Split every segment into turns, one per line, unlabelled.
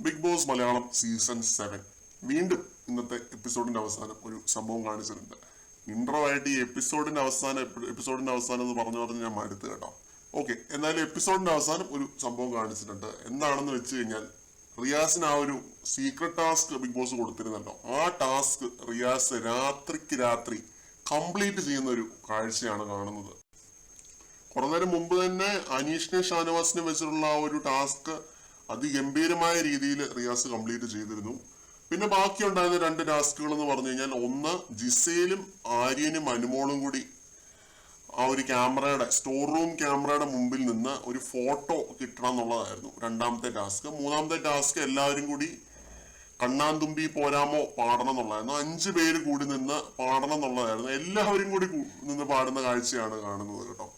Big boss Malayalam season 7 വീണ്ടും ഇന്നത്തെ എപ്പിസോഡിന്റെ അവസാനം ഒരു സംഭവം കാണിച്ചിട്ടുണ്ട്. ഇൻട്രോ ആയിട്ട് ഈ എപ്പിസോഡിന്റെ അവസാനം എന്ന് പറഞ്ഞ് ഞാൻ മടുത്ത് കേട്ടോ. ഓക്കെ, എന്നാലും എപ്പിസോഡിന്റെ അവസാനം ഒരു സംഭവം കാണിച്ചിട്ടുണ്ട്. എന്താണെന്ന് വെച്ച് കഴിഞ്ഞാൽ റിയാസിന് ആ ഒരു സീക്രട്ട് ടാസ്ക് ബിഗ് ബോസ് കൊടുത്തിരുന്നല്ലോ. ആ ടാസ്ക് റിയാസ് രാത്രിക്ക് രാത്രി കംപ്ലീറ്റ് ചെയ്യുന്ന ഒരു കാഴ്ചയാണ് കാണുന്നത്. കുറെ നേരം മുമ്പ് തന്നെ അനീഷിനെ ഷാനവാസിനെ വെച്ചിട്ടുള്ള ആ ഒരു ടാസ്ക് അതിഗംഭീരമായ രീതിയിൽ റിയാസ് കംപ്ലീറ്റ് ചെയ്തിരുന്നു. പിന്നെ ബാക്കി ഉണ്ടായിരുന്ന രണ്ട് ടാസ്കുകൾ എന്ന് പറഞ്ഞു കഴിഞ്ഞാൽ, ഒന്ന് ജിസേലും ആര്യനും അനുമോളും കൂടി ആ ഒരു സ്റ്റോർ റൂം ക്യാമറയുടെ മുമ്പിൽ നിന്ന് ഒരു ഫോട്ടോ കിട്ടണം എന്നുള്ളതായിരുന്നു രണ്ടാമത്തെ ടാസ്ക്. മൂന്നാമത്തെ ടാസ്ക് എല്ലാവരും കൂടി കണ്ണാന്തുമ്പി പോരാമോ പാടണം എന്നുള്ളതായിരുന്നു. 5 പേര് കൂടി നിന്ന് പാടണം എന്നുള്ളതായിരുന്നു. എല്ലാവരും കൂടി നിന്ന് പാടുന്ന കാഴ്ചയാണ് കാണുന്നത് കേട്ടോ.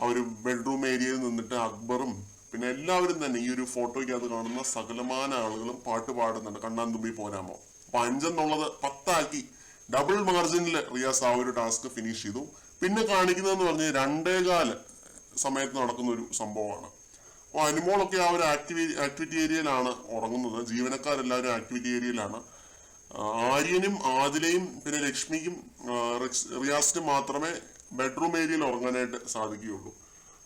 ആ ഒരു ബെഡ്റൂം ഏരിയയിൽ നിന്നിട്ട് അക്ബറും പിന്നെ എല്ലാവരും തന്നെ ഈ ഒരു ഫോട്ടോയ്ക്ക് അത് കാണുന്ന സകലമാന ആളുകളും പാട്ട് പാടുന്നുണ്ട്, കണ്ണാന്തുമ്പി പോരാമോ. അപ്പൊ 5 എന്നുള്ളത് 10 ആക്കി ഡബിൾ മാർജിനിൽ റിയാസ് ആ ഒരു ടാസ്ക് ഫിനിഷ് ചെയ്തു. പിന്നെ കാണിക്കുന്നതെന്ന് പറഞ്ഞാൽ 2:15 സമയത്ത് നടക്കുന്ന ഒരു സംഭവമാണ്. അപ്പൊ അനുമോളൊക്കെ ആ ഒരു ആക്ടിവിറ്റി ഏരിയയിലാണ് ഉറങ്ങുന്നത്. ജീവനക്കാരെല്ലാവരും ആക്ടിവിറ്റി ഏരിയയിലാണ്. ആര്യനും ആദിലയും പിന്നെ ലക്ഷ്മിക്കും റിയാസിനും മാത്രമേ ബെഡ്റൂം ഏരിയയിൽ ഉറങ്ങാനായിട്ട് സാധിക്കുകയുള്ളൂ.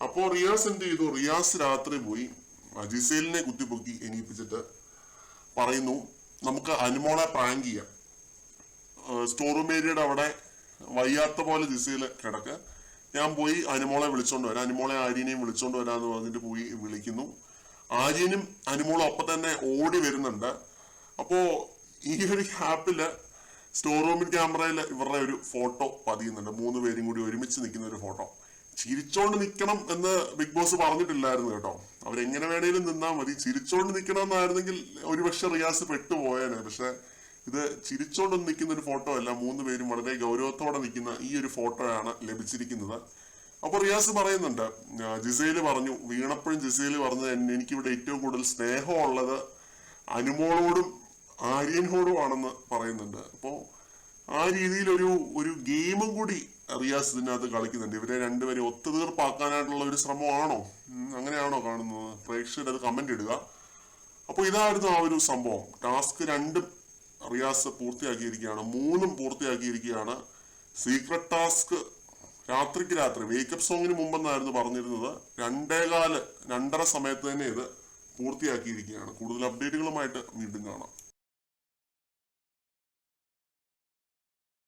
അപ്പോൾ റിയാസ് എന്ത് ചെയ്തു? റിയാസ് രാത്രി പോയി ജിസേലിനെ കുത്തിപ്പൊക്കി എണീപ്പിച്ചിട്ട് പറയുന്നു, നമുക്ക് അനുമോളെ പ്രാങ്ക് ചെയ്യാം. സ്റ്റോർ റൂം ഏരിയയുടെ അവിടെ വയ്യാത്ത പോലെ ജിസേല് കിടക്ക്, ഞാൻ പോയി അനുമോളെ വിളിച്ചോണ്ട് വരാം, അനുമോളെ ആര്യനെയും വിളിച്ചോണ്ട് വരാന്ന് പറഞ്ഞിട്ട് പോയി വിളിക്കുന്നു. ആര്യനും അനുമോളും ഒപ്പം തന്നെ ഓടി വരുന്നുണ്ട്. അപ്പോ ഈ ഒരു ഗ്യാപ്പില് സ്റ്റോർ റൂമിൽ ക്യാമറയിൽ ഇവരുടെ ഒരു ഫോട്ടോ പതിയുന്നുണ്ട്. 3 പേരും കൂടി ഒരുമിച്ച് നിൽക്കുന്ന ഒരു ഫോട്ടോ. ചിരിച്ചോണ്ട് നിൽക്കണം എന്ന് ബിഗ് ബോസ് പറഞ്ഞിട്ടില്ലായിരുന്നു കേട്ടോ. അവരെങ്ങനെ വേണേലും നിന്നാൽ മതി. ചിരിച്ചോണ്ട് നിൽക്കണം എന്നായിരുന്നെങ്കിൽ ഒരുപക്ഷെ റിയാസ് പെട്ടുപോയേനെ. പക്ഷെ ഇത് ചിരിച്ചോണ്ടൊന്നും നിൽക്കുന്ന ഒരു ഫോട്ടോ അല്ല. 3 പേരും വളരെ ഗൗരവത്തോടെ നിൽക്കുന്ന ഈ ഒരു ഫോട്ടോയാണ് ലഭിച്ചിരിക്കുന്നത്. അപ്പൊ റിയാസ് പറയുന്നുണ്ട്, ജിസേല് പറഞ്ഞു, വീണപ്പോഴും ജിസേല് പറഞ്ഞത് എനിക്കിവിടെ ഏറ്റവും കൂടുതൽ സ്നേഹമുള്ളത് അനുമോളോടും ആര്യനോടുമാണെന്ന് പറയുന്നുണ്ട്. അപ്പോ ആ രീതിയിൽ ഒരു ഗെയിമും കൂടി റിയാസ് ഇതിനകത്ത് കളിക്കുന്നുണ്ട്. ഇവരെ രണ്ടുപേരും ഒത്തുതീർപ്പാക്കാനായിട്ടുള്ള ഒരു ശ്രമമാണോ, അങ്ങനെയാണോ കാണുന്നത്? പ്രേക്ഷകർ അത് കമന്റ് ഇടുക. അപ്പോൾ ഇതായിരുന്നു ആ ഒരു സംഭവം. ടാസ്ക് 2 റിയാസ് പൂർത്തിയാക്കിയിരിക്കുകയാണ്, 3 പൂർത്തിയാക്കിയിരിക്കുകയാണ്. സീക്രട്ട് ടാസ്ക് രാത്രിക്ക് രാത്രി വേക്കപ്പ് സോങ്ങിന് മുമ്പെന്നായിരുന്നു പറഞ്ഞിരുന്നത്. 2:15 2:30 സമയത്ത് തന്നെ ഇത് പൂർത്തിയാക്കിയിരിക്കുകയാണ്. കൂടുതൽ അപ്ഡേറ്റുകളുമായിട്ട് വീണ്ടും കാണാം.